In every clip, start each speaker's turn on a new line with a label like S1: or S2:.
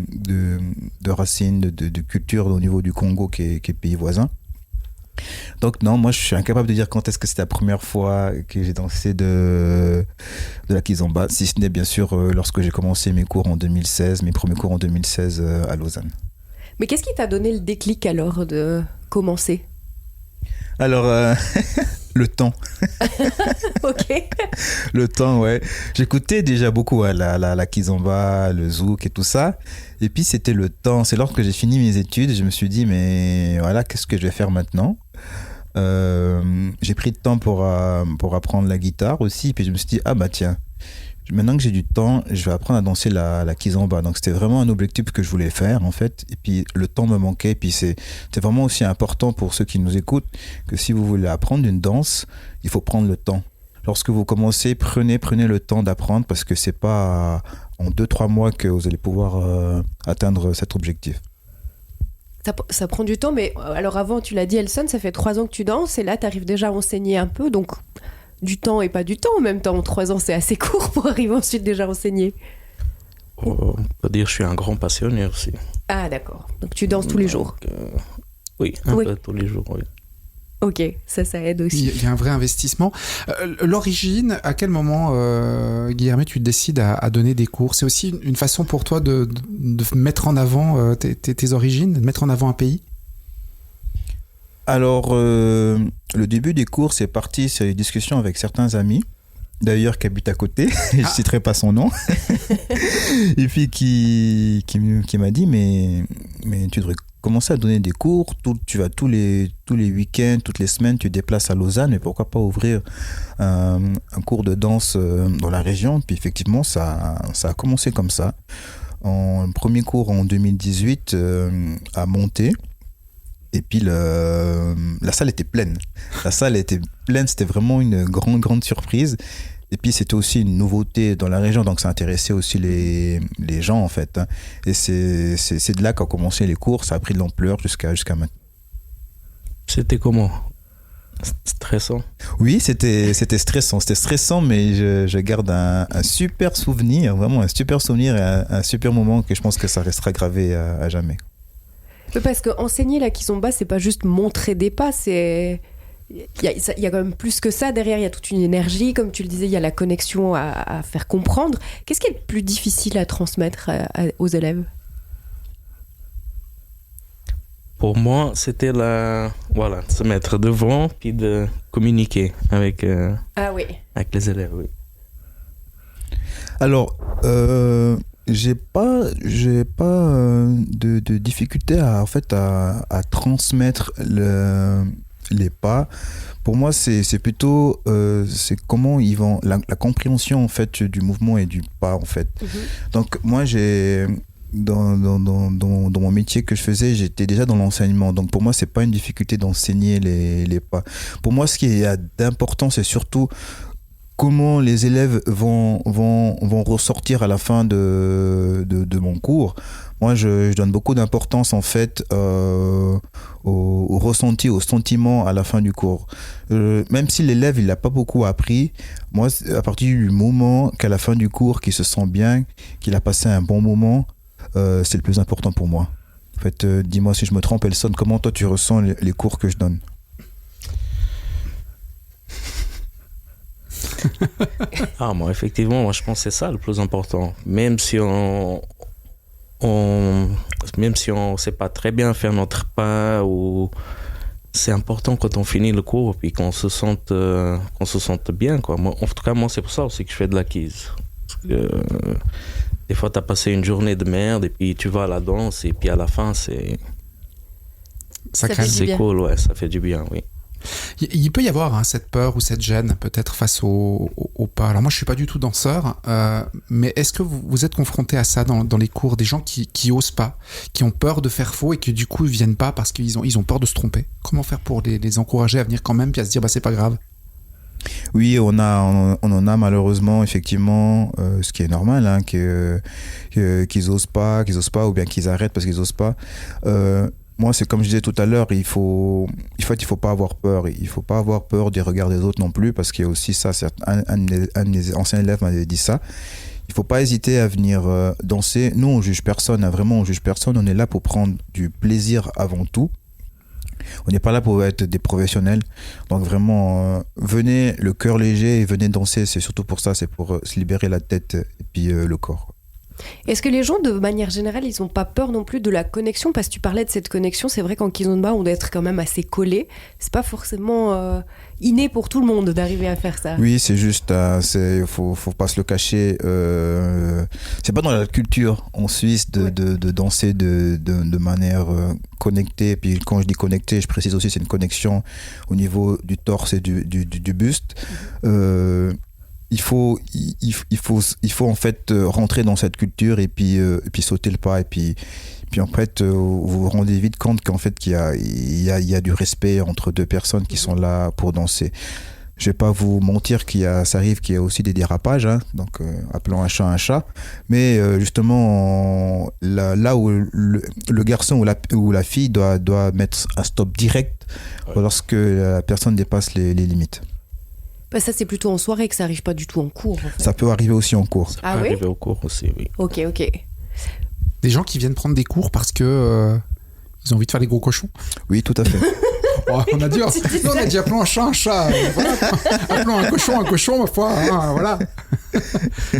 S1: de racines, de culture au niveau du Congo qui est pays voisin. Donc non, moi je suis incapable de dire quand est-ce que c'était la première fois que j'ai dansé de la kizomba, si ce n'est bien sûr lorsque j'ai commencé mes premiers cours en 2016 à Lausanne.
S2: Mais qu'est-ce qui t'a donné le déclic alors de commencer?
S1: Alors, le temps.
S2: Ok.
S1: Le temps, ouais. J'écoutais déjà beaucoup la kizomba, le zouk et tout ça. Et puis c'était le temps. C'est lorsque j'ai fini mes études, je me suis dit, mais voilà, qu'est-ce que je vais faire maintenant? J'ai pris le temps pour apprendre la guitare aussi. Puis je me suis dit, ah bah tiens, maintenant que j'ai du temps, je vais apprendre à danser la kizomba. Donc c'était vraiment un objectif que je voulais faire en fait. Et puis le temps me manquait. Et puis c'est vraiment aussi important pour ceux qui nous écoutent que si vous voulez apprendre une danse, il faut prendre le temps. Lorsque vous commencez, prenez le temps d'apprendre parce que c'est pas en 2-3 mois que vous allez pouvoir atteindre cet objectif.
S2: Ça prend du temps, mais alors avant, tu l'as dit, Elson, ça fait 3 ans que tu danses et là, tu arrives déjà à enseigner un peu, donc du temps et pas du temps en même temps. 3 ans, c'est assez court pour arriver ensuite déjà à enseigner.
S3: On peut dire que je suis un grand passionné aussi.
S2: Ah d'accord, donc tu danses tous les jours.
S3: Oui, un peu tous les jours, oui.
S2: Ok, ça aide aussi.
S4: Il y a un vrai investissement. L'origine, à quel moment, Guilherme, tu décides à donner des cours? C'est aussi une façon pour toi de mettre en avant tes origines, de mettre en avant un pays?
S1: Alors, le début des cours, c'est parti sur les discussions avec certains amis, d'ailleurs qui habitent à côté, je ne citerai pas son nom, et puis qui m'a dit, mais tu devrais commencer à donner des cours, tu vas tous les week-ends, toutes les semaines, tu te déplaces à Lausanne, mais pourquoi pas ouvrir un cours de danse dans la région? Puis effectivement, ça a commencé comme ça. Un premier cours en 2018 à Monté. Et puis la salle était pleine. C'était vraiment une grande surprise. Et puis c'était aussi une nouveauté dans la région, donc ça intéressait aussi les gens en fait. Et c'est de là qu'a commencé les cours, ça a pris de l'ampleur jusqu'à maintenant.
S3: C'était comment? Stressant?
S1: Oui, c'était stressant. C'était stressant, mais je garde un super souvenir, vraiment un super souvenir et un super moment que je pense que ça restera gravé à jamais.
S2: Parce que enseigner la kizomba, c'est pas juste montrer des pas, il y a quand même plus que ça derrière. Il y a toute une énergie, comme tu le disais, il y a la connexion à faire comprendre. Qu'est-ce qui est le plus difficile à transmettre aux élèves?
S3: Pour moi, c'était de se mettre devant puis de communiquer avec les élèves. Oui.
S1: Alors, j'ai pas de difficulté à transmettre les pas. Pour moi, c'est plutôt c'est comment ils vont la compréhension en fait du mouvement et du pas en fait. Mm-hmm. Donc moi j'ai dans mon métier que je faisais, j'étais déjà dans l'enseignement. Donc pour moi, c'est pas une difficulté d'enseigner les pas. Pour moi, ce qui est d'important, c'est surtout comment les élèves vont ressortir à la fin de mon cours. Moi, je donne beaucoup d'importance en fait au ressenti, au sentiment à la fin du cours. Même si l'élève il n'a pas beaucoup appris, moi, à partir du moment qu'à la fin du cours, qu'il se sent bien, qu'il a passé un bon moment, c'est le plus important pour moi. En fait, dis-moi si je me trompe, Elson, comment toi tu ressens les cours que je donne?
S3: Moi, effectivement, je pense que c'est ça le plus important. Même si on sait pas très bien faire notre pas, ou c'est important quand on finit le cours puis qu'on se sente bien, quoi. Moi, en tout cas, moi, c'est pour ça aussi que je fais de la kiz. Parce que des fois, t'as passé une journée de merde et puis tu vas à la danse et puis à la fin, c'est cool, ouais, ça fait du bien, oui.
S4: Il peut y avoir cette peur ou cette gêne peut-être face au pas. Alors moi je suis pas du tout danseur, mais est-ce que vous êtes confronté à ça dans les cours, des gens qui osent pas, qui ont peur de faire faux et qui du coup ils viennent pas parce qu'ils ont peur de se tromper? Comment faire pour les encourager à venir quand même puis à se dire c'est pas grave?
S1: Oui, on en a malheureusement effectivement, ce qui est normal, qu'ils osent pas ou bien qu'ils arrêtent parce qu'ils osent pas. Moi, c'est comme je disais tout à l'heure, il faut pas avoir peur. Il faut pas avoir peur des regards des autres non plus, parce qu'il y a aussi ça. Un de mes anciens élèves m'avait dit ça. il faut pas hésiter à venir danser. Nous, on juge personne, hein, vraiment, on juge personne. On est là pour prendre du plaisir avant tout. On n'est pas là pour être des professionnels. Donc vraiment, venez le cœur léger et venez danser. C'est surtout pour ça, c'est pour se libérer la tête et puis le corps.
S2: Est-ce que les gens, de manière générale, ils n'ont pas peur non plus de la connexion? Parce que tu parlais de cette connexion, c'est vrai qu'en kizomba, on doit être quand même assez collé. C'est pas forcément inné pour tout le monde d'arriver à faire ça.
S1: Oui, c'est juste, faut pas se le cacher. C'est pas dans la culture en Suisse de danser de manière connectée. Et puis quand je dis connectée, je précise aussi, c'est une connexion au niveau du torse et du buste. Il faut en fait rentrer dans cette culture et puis sauter le pas et puis en fait vous vous rendez vite compte qu'en fait qu'il y a du respect entre deux personnes qui sont là pour danser. Je vais pas vous mentir ça arrive qu'il y a aussi des dérapages, hein, donc appelons un chat, mais justement là où le garçon ou la fille doit mettre un stop direct lorsque la personne dépasse les limites.
S2: Bah ça, c'est plutôt en soirée que ça arrive, pas du tout en cours. En fait.
S1: Ça peut arriver aussi en cours.
S3: Ça peut arriver au cours aussi, oui.
S2: Ok.
S4: Des gens qui viennent prendre des cours parce que ils ont envie de faire des gros cochons.
S1: Oui, tout à fait.
S4: Oh, on a dit appelons un chat. Voilà. Appelons un cochon, ma foi. Hein, voilà.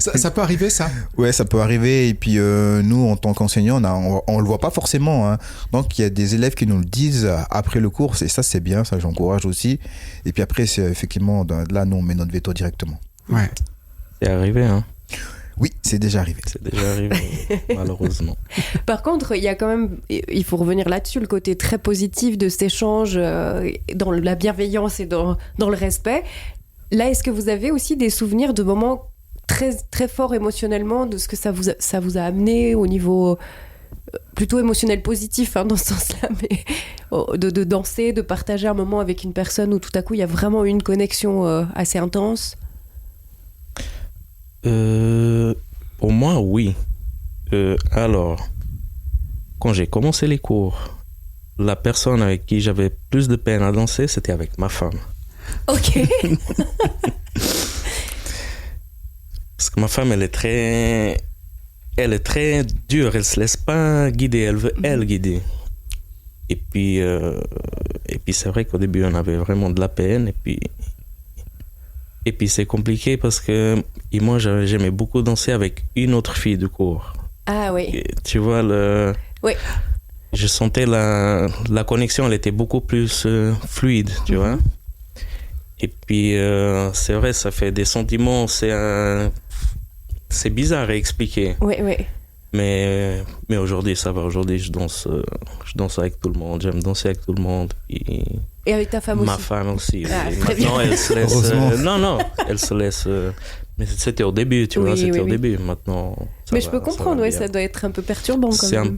S4: Ça peut arriver, ça.
S1: Ouais, ça peut arriver. Et puis nous, en tant qu'enseignants, on le voit pas forcément. Hein. Donc il y a des élèves qui nous le disent après le cours. Et ça, c'est bien. Ça, j'encourage aussi. Et puis après, c'est effectivement là, nous, on met notre veto directement.
S4: Ouais.
S3: C'est arrivé, hein.
S1: Oui, c'est déjà arrivé.
S3: C'est déjà arrivé, malheureusement.
S2: Par contre, il y a quand même, il faut revenir là-dessus, le côté très positif de cet échange, dans la bienveillance et dans le respect. Là, est-ce que vous avez aussi des souvenirs de moments très, très forts émotionnellement, de ce que ça vous a amené au niveau plutôt émotionnel positif, hein, dans ce sens-là, mais de danser, de partager un moment avec une personne où tout à coup, il y a vraiment une connexion assez intense?
S3: Pour moi, oui. Alors, quand j'ai commencé les cours, la personne avec qui j'avais plus de peine à danser, c'était avec ma femme.
S2: Ok.
S3: Parce que ma femme, elle est très dure, elle se laisse pas guider, elle veut elle guider. Et puis c'est vrai qu'au début, on avait vraiment de la peine, et puis c'est compliqué parce que moi j'aimais beaucoup danser avec une autre fille du cours.
S2: Ah oui.
S3: Et tu vois,
S2: oui.
S3: Je sentais la connexion, elle était beaucoup plus fluide, tu vois. Et puis c'est vrai, ça fait des sentiments, c'est bizarre à expliquer.
S2: Oui.
S3: Mais aujourd'hui ça va, aujourd'hui je danse avec tout le monde, j'aime danser avec tout le monde.
S2: Et avec ta femme aussi?
S3: Ma femme aussi.
S2: Ah,
S3: oui.
S2: très
S3: Maintenant,
S2: bien.
S3: elle se laisse. Non, elle se laisse. Mais c'était au début, tu vois, c'était au début. Maintenant.
S2: Mais je peux comprendre, ça doit être un peu perturbant quand même.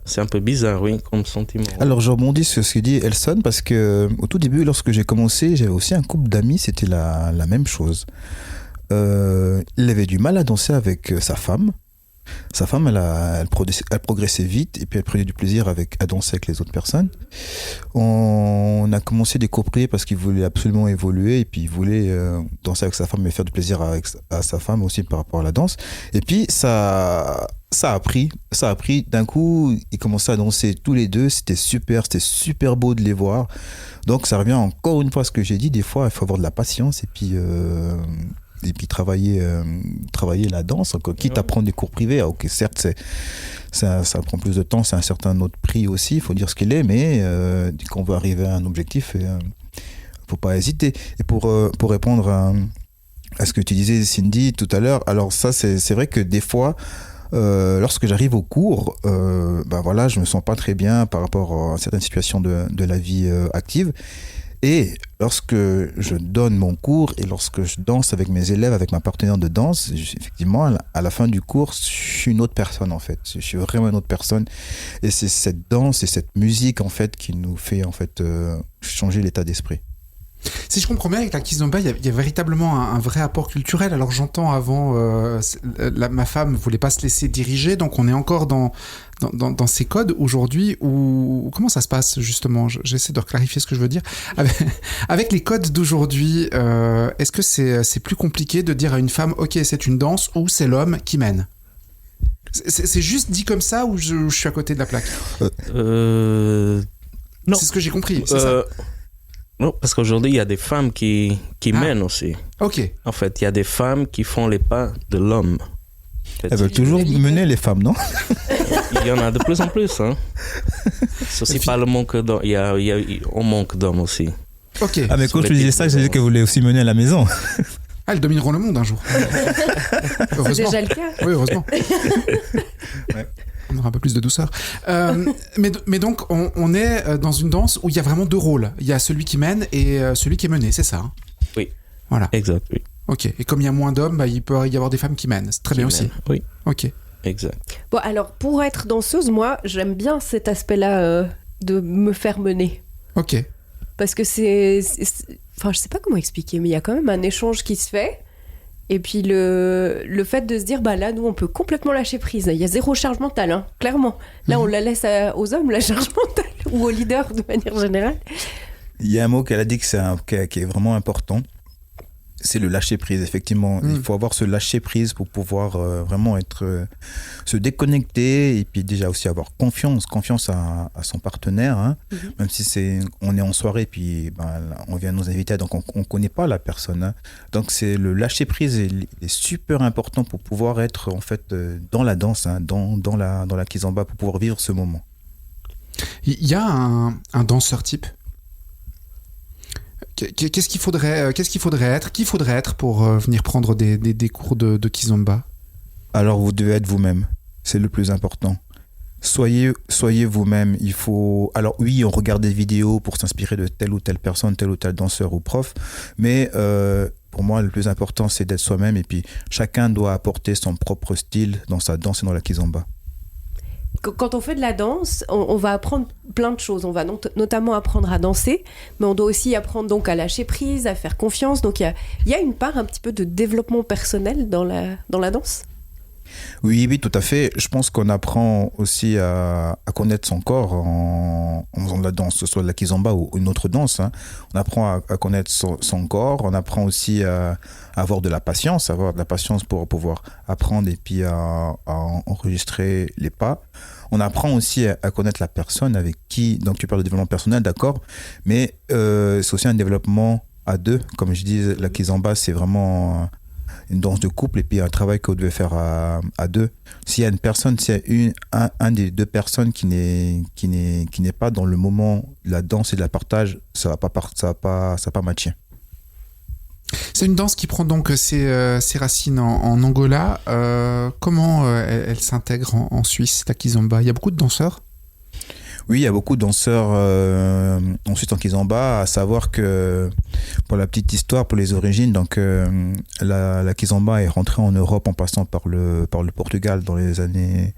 S3: C'est un peu bizarre, oui, comme sentiment.
S1: Alors, je rebondis sur ce que dit Elson, parce que au tout début, lorsque j'ai commencé, j'avais aussi un couple d'amis, c'était la même chose. Il avait du mal à danser avec sa femme. Sa femme, elle progressait vite et puis elle prenait du plaisir à danser avec les autres personnes. On a commencé des cours privés parce qu'il voulait absolument évoluer et puis il voulait danser avec sa femme et faire du plaisir à sa femme aussi par rapport à la danse. Et puis ça a pris. D'un coup, ils commençaient à danser tous les deux. C'était super beau de les voir. Donc ça revient encore une fois à ce que j'ai dit. Des fois, il faut avoir de la patience et puis travailler la danse, quitte à prendre des cours privés. Ok, certes, ça prend plus de temps, c'est un certain autre prix aussi, il faut dire ce qu'il est, mais quand on veut arriver à un objectif, il ne faut pas hésiter. Et pour répondre à ce que tu disais, Cindy, tout à l'heure, alors ça, c'est vrai que des fois, lorsque j'arrive au cours, je me sens pas très bien par rapport à certaines situations de la vie active. Et lorsque je donne mon cours et lorsque je danse avec mes élèves, avec ma partenaire de danse, effectivement, à la fin du cours, je suis une autre personne en fait. Je suis vraiment une autre personne. Et c'est cette danse et cette musique en fait qui nous fait en fait changer l'état d'esprit.
S4: Si je comprends bien, avec la kizomba, il y a véritablement un vrai apport culturel. Alors j'entends avant, ma femme ne voulait pas se laisser diriger, donc on est encore dans ces codes aujourd'hui. Ou comment ça se passe justement? J'essaie de clarifier ce que je veux dire. Avec les codes d'aujourd'hui, est-ce que c'est plus compliqué de dire à une femme, ok, c'est une danse, ou c'est l'homme qui mène? C'est juste dit comme ça, ou je suis à côté de la plaque?
S3: Non.
S4: C'est ce que j'ai compris, c'est ça?
S3: Non, parce qu'aujourd'hui, il y a des femmes qui mènent aussi.
S4: Ok.
S3: En fait, il y a des femmes qui font les pas de l'homme. En fait,
S1: Elles veulent toujours mener les femmes, non?
S3: il y en a de plus en plus. Hein. C'est aussi pas le manque d'hommes. On manque d'hommes aussi.
S4: Ok.
S1: Ah, mais quand je disais ça, je disais qu'elles voulaient aussi mener à la maison.
S4: Ah, elles domineront le monde un jour.
S2: C'est déjà le cas.
S4: Oui, heureusement.
S1: Ouais.
S4: On aura un peu plus de douceur. Mais donc, on est dans une danse où il y a vraiment deux rôles. Il y a celui qui mène et celui qui est mené, c'est ça, hein?
S3: Oui.
S4: Voilà.
S3: Exact, oui.
S4: Ok. Et comme il y a moins d'hommes, il peut y avoir des femmes qui mènent. C'est très bien aussi.
S3: Oui.
S4: Ok.
S3: Exact.
S2: Bon, alors, pour être danseuse, moi, j'aime bien cet aspect-là de me faire mener.
S4: Ok.
S2: Parce que enfin, je sais pas comment expliquer, mais il y a quand même un échange qui se fait. Et puis le fait de se dire, bah là, nous, on peut complètement lâcher prise. Il y a zéro charge mentale, hein, clairement. Là, on la laisse aux hommes, la charge mentale, ou aux leaders de manière générale.
S1: Il y a un mot qu'elle a dit qui est vraiment important. C'est le lâcher prise, effectivement. Il faut avoir ce lâcher prise pour pouvoir vraiment se déconnecter et puis déjà aussi avoir confiance à son partenaire. Hein. Même si on est en soirée puis on vient nous inviter, donc on connaît pas la personne. Hein. Donc c'est le lâcher prise est super important pour pouvoir être en fait dans la danse, hein, dans la kizomba, pour pouvoir vivre ce moment.
S4: Il y a un danseur type. Qu'est-ce qu'il faudrait être? Qui faudrait être pour venir prendre des cours de kizomba?
S1: Alors vous devez être vous-même, c'est le plus important. Soyez vous-même. Il faut. Alors oui, on regarde des vidéos pour s'inspirer de telle ou telle personne, tel ou tel danseur ou prof, mais pour moi le plus important c'est d'être soi-même et puis chacun doit apporter son propre style dans sa danse et dans la kizomba.
S2: Quand on fait de la danse, on va apprendre plein de choses. On va notamment apprendre à danser, mais on doit aussi apprendre donc à lâcher prise, à faire confiance. Donc il y a une part un petit peu de développement personnel dans la danse.
S1: Oui, tout à fait. Je pense qu'on apprend aussi à connaître son corps en faisant de la danse, que ce soit de la kizomba ou une autre danse. Hein. On apprend à connaître son corps, on apprend aussi à avoir de la patience pour pouvoir apprendre et puis à enregistrer les pas. On apprend aussi à connaître la personne avec qui, donc tu parles de développement personnel, d'accord, mais c'est aussi un développement à deux. Comme je dis, la kizomba, c'est vraiment une danse de couple et puis un travail que vous devez faire à deux. S'il y a une personne, s'il y a un des deux personnes qui n'est pas dans le moment de la danse et de la partage, ça va pas matcher.
S4: C'est une danse qui prend donc ses racines en Angola. Comment elle s'intègre en Suisse, la kizomba? Il y a beaucoup de danseurs?
S1: Oui, il y a beaucoup de danseurs ensuite en kizomba, à savoir que, pour la petite histoire, pour les origines, donc la kizomba est rentrée en Europe en passant par le Portugal dans les années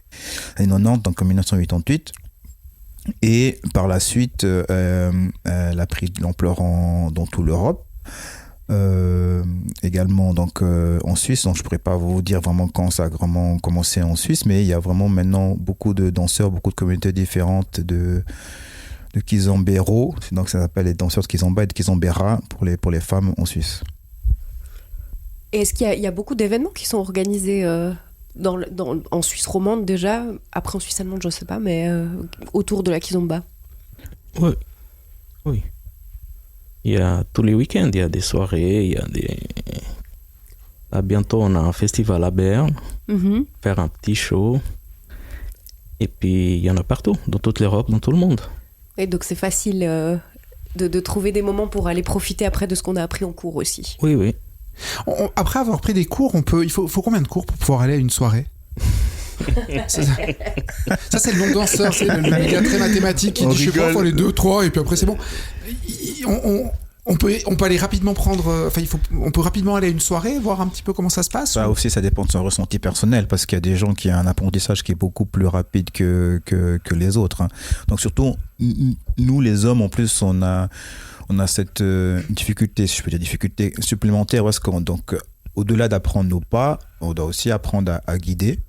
S1: 90, donc en 1988. Et par la suite, elle a pris de l'ampleur dans toute l'Europe. Également donc en Suisse, donc je pourrais pas vous dire vraiment quand ça a vraiment commencé en Suisse, mais il y a vraiment maintenant beaucoup de danseurs, beaucoup de communautés différentes de kizomberos, donc ça s'appelle les danseurs de kizomba et de kizombera pour les femmes en Suisse.
S2: Et est-ce qu'il y a beaucoup d'événements qui sont organisés en Suisse romande déjà, après en Suisse allemande je sais pas, mais autour de la kizomba?
S3: Oui. Il y a tous les week-ends, il y a des soirées, Là, bientôt, on a un festival à Berne, faire un petit show. Et puis, il y en a partout, dans toute l'Europe, dans tout le monde.
S2: Et donc, c'est facile de trouver des moments pour aller profiter après de ce qu'on a appris en cours aussi.
S3: Oui.
S4: Après avoir pris des cours, il faut combien de cours pour pouvoir aller à une soirée? Ça, c'est le non-danseur, c'est le gars très mathématique qui dit je sais pas, faut les 2, 3 et puis après c'est bon. On peut aller rapidement on peut rapidement aller à une soirée, voir un petit peu comment ça se passe.
S1: Ça aussi, ça dépend de son ressenti personnel, parce qu'il y a des gens qui ont un apprentissage qui est beaucoup plus rapide que les autres. Hein. Donc surtout, nous les hommes, en plus, on on a cette difficulté, si je peux dire difficulté supplémentaire, parce que donc au-delà d'apprendre nos pas, on doit aussi apprendre à guider.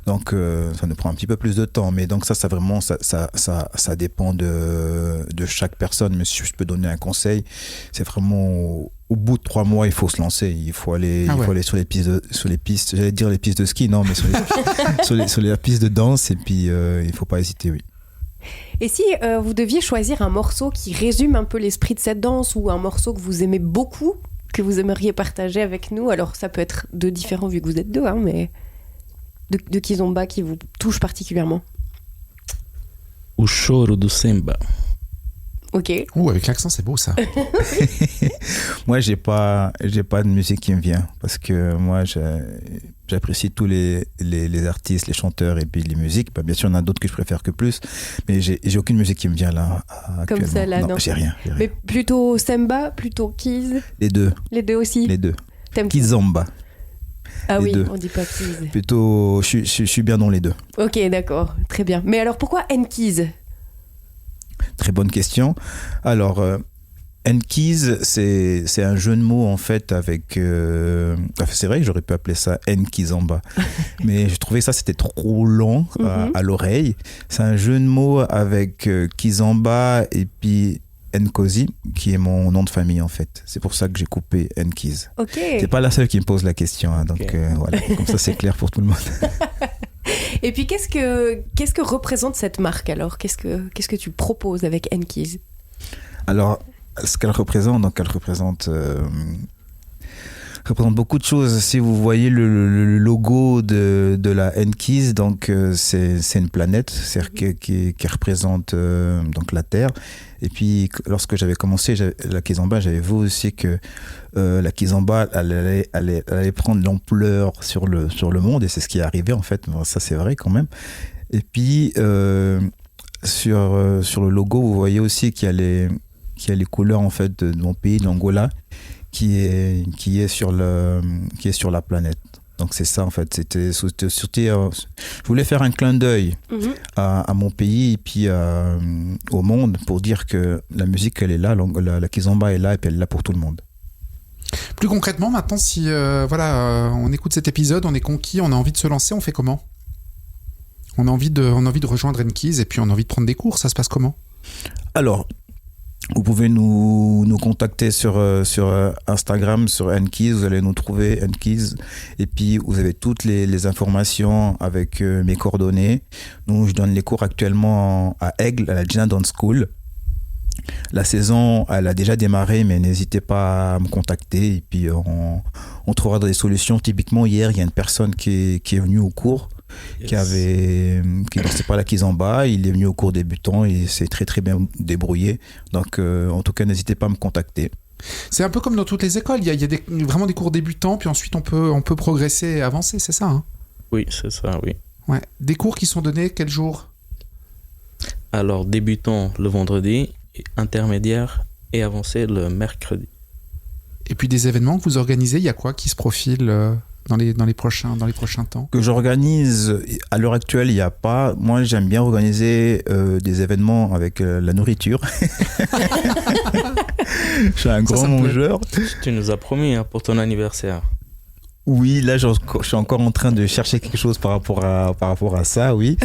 S1: Donc ça nous prend un petit peu plus de temps, mais donc ça vraiment ça dépend de chaque personne. Mais si je peux donner un conseil, c'est vraiment au bout de 3 mois, il faut se lancer. Il faut aller sur les pistes, j'allais dire les pistes de ski, non, mais sur les pistes de danse. Et puis il faut pas hésiter, oui.
S2: Et si vous deviez choisir un morceau qui résume un peu l'esprit de cette danse, ou un morceau que vous aimez beaucoup, que vous aimeriez partager avec nous, alors ça peut être de différents vu que vous êtes deux, hein, mais de Kizomba qui vous touche particulièrement.
S3: O choro do samba.
S2: Ok.
S4: Avec l'accent, c'est beau ça.
S1: Moi, j'ai pas de musique qui me vient, parce que moi, j'apprécie tous les artistes, les chanteurs et puis les musiques. Bien sûr, il y en a d'autres que je préfère que plus, mais j'ai aucune musique qui me vient là actuellement.
S2: Comme ça, là, non.
S1: J'ai rien.
S2: Mais plutôt samba, plutôt Kiz.
S1: Les deux.
S2: Les deux aussi.
S1: Les deux.
S2: T'aimes
S1: Kizomba.
S2: Ah
S1: les
S2: oui,
S1: deux.
S2: on dit pas Kiz.
S1: Plutôt, je suis bien dans les deux.
S2: Ok, d'accord, très bien. Mais alors pourquoi Nkiz?
S1: Très bonne question. Alors, Nkiz, c'est un jeu de mots en fait avec. C'est vrai que j'aurais pu appeler ça Nkizomba, mais je trouvais que ça c'était trop long à l'oreille. C'est un jeu de mots avec Kizomba et puis Nkosi, qui est mon nom de famille en fait. C'est pour ça que j'ai coupé Nkiz.
S2: Ok.
S1: C'est pas la seule qui me pose la question, hein, donc voilà. Comme ça c'est clair pour tout le monde.
S2: Et puis qu'est-ce que représente cette marque alors? Qu'est-ce que tu proposes avec Nkiz?
S1: Alors, ce qu'elle représente, donc elle représente beaucoup de choses. Si vous voyez le logo de la Nkiz, donc c'est une planète, c'est-à-dire qui représente donc la Terre. Et puis lorsque j'avais commencé la Kizomba, j'avais vu aussi que la Kizomba elle allait prendre l'ampleur sur le monde, et c'est ce qui est arrivé en fait. Bon, ça c'est vrai quand même. Et puis sur le logo, vous voyez aussi qu'il y a les couleurs en fait de mon pays, l'Angola, qui est sur la planète. Donc c'est ça en fait. C'était je voulais faire un clin d'œil à mon pays et puis au monde, pour dire que la musique elle est là, la Kizomba est là, et puis elle est là pour tout le monde.
S4: Plus concrètement, maintenant, si on écoute cet épisode, on est conquis, on a envie de se lancer, on fait comment? On a envie de rejoindre Nkiz et puis on a envie de prendre des cours, ça se passe comment?
S1: Alors, vous pouvez nous contacter sur Instagram, sur Nkiz, vous allez nous trouver Nkiz, et puis vous avez toutes les informations avec mes coordonnées. Donc je donne les cours actuellement à Aigle, à la Gina Dance School. La saison, elle a déjà démarré, mais n'hésitez pas à me contacter, et puis on trouvera des solutions. Typiquement, hier, il y a une personne qui est venue au cours, qui dansait pas la Kizomba. Il est venu au cours débutant et il s'est très très bien débrouillé. Donc en tout cas, n'hésitez pas à me contacter.
S4: C'est un peu comme dans toutes les écoles, il y a vraiment des cours débutants, puis ensuite on peut progresser et avancer, c'est ça, hein?
S3: Oui, c'est ça, oui.
S4: Ouais. Des cours qui sont donnés quel jour?
S3: Alors, débutant le vendredi, intermédiaire et avancé le mercredi.
S4: Et puis des événements que vous organisez, il y a quoi qui se profile dans les prochains temps?
S1: Que j'organise à l'heure actuelle, il n'y a pas. Moi, j'aime bien organiser des événements avec la nourriture. Je suis un grand mangeur.
S3: Tu nous as promis pour ton anniversaire.
S1: Oui, là, je suis encore en train de chercher quelque chose par rapport à ça, oui.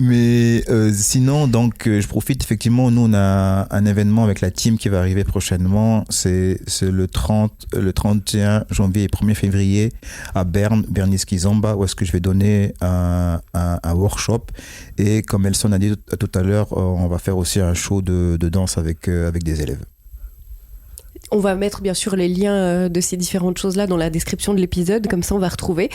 S1: Mais sinon, donc, je profite effectivement. Nous, on a un événement avec la team qui va arriver prochainement. C'est le 31 janvier et 1er février à Berne, Bernice Kizomba, où est-ce que je vais donner un workshop. Et comme Elson a dit tout à l'heure, on va faire aussi un show de danse avec des élèves.
S2: On va mettre bien sûr les liens de ces différentes choses-là dans la description de l'épisode, comme ça on va retrouver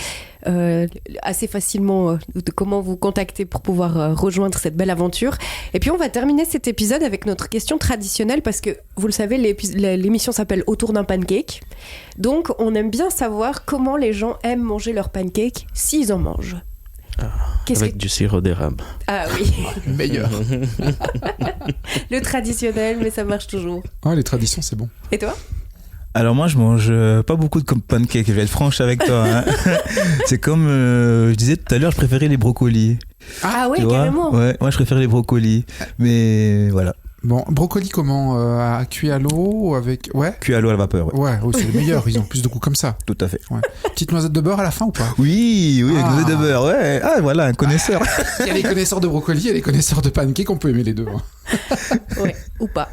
S2: assez facilement de comment vous contacter pour pouvoir rejoindre cette belle aventure. Et puis on va terminer cet épisode avec notre question traditionnelle, parce que vous le savez, l'émission s'appelle Autour d'un pancake. Donc on aime bien savoir comment les gens aiment manger leur pancake, s'ils en mangent.
S3: Avec du sirop d'érable.
S2: Ah oui.
S4: Meilleur.
S2: Le traditionnel, mais ça marche toujours.
S4: Ah, les traditions, c'est bon.
S2: Et toi?
S1: Alors moi, je mange pas beaucoup de pancakes, je vais être franche avec toi. Hein. C'est comme je disais tout à l'heure, je préférais les brocolis.
S2: Ah ouais,
S1: tu vois?
S2: carrément.
S1: Ouais, moi je préfère les brocolis. Mais voilà.
S4: Bon, brocoli comment cuit à l'eau ou avec... Ouais.
S1: Cuit à l'eau à la vapeur. Ouais.
S4: Ouais, c'est le meilleur. Ils ont plus de goût comme ça.
S1: Tout à fait.
S4: Ouais. Petite noisette de beurre à la fin ou pas?
S1: Oui, avec noisette de beurre. Ouais. Ah, voilà, un connaisseur.
S4: Il y a les connaisseurs de brocoli, il y a les connaisseurs de pancakes, on peut aimer les deux. Hein.
S2: Ouais, ou pas.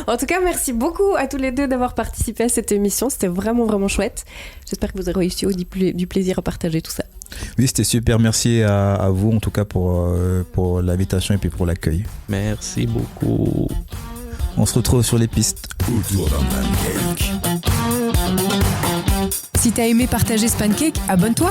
S2: En tout cas, merci beaucoup à tous les deux d'avoir participé à cette émission. C'était vraiment, vraiment chouette. J'espère que vous aurez réussi du plaisir à partager tout ça.
S1: Oui, c'était super. Merci à vous, en tout cas, pour l'invitation et puis pour l'accueil.
S3: Merci beaucoup.
S1: On se retrouve sur les pistes.
S5: Autour d'un pancake.
S6: Si t'as aimé partager ce pancake, abonne-toi.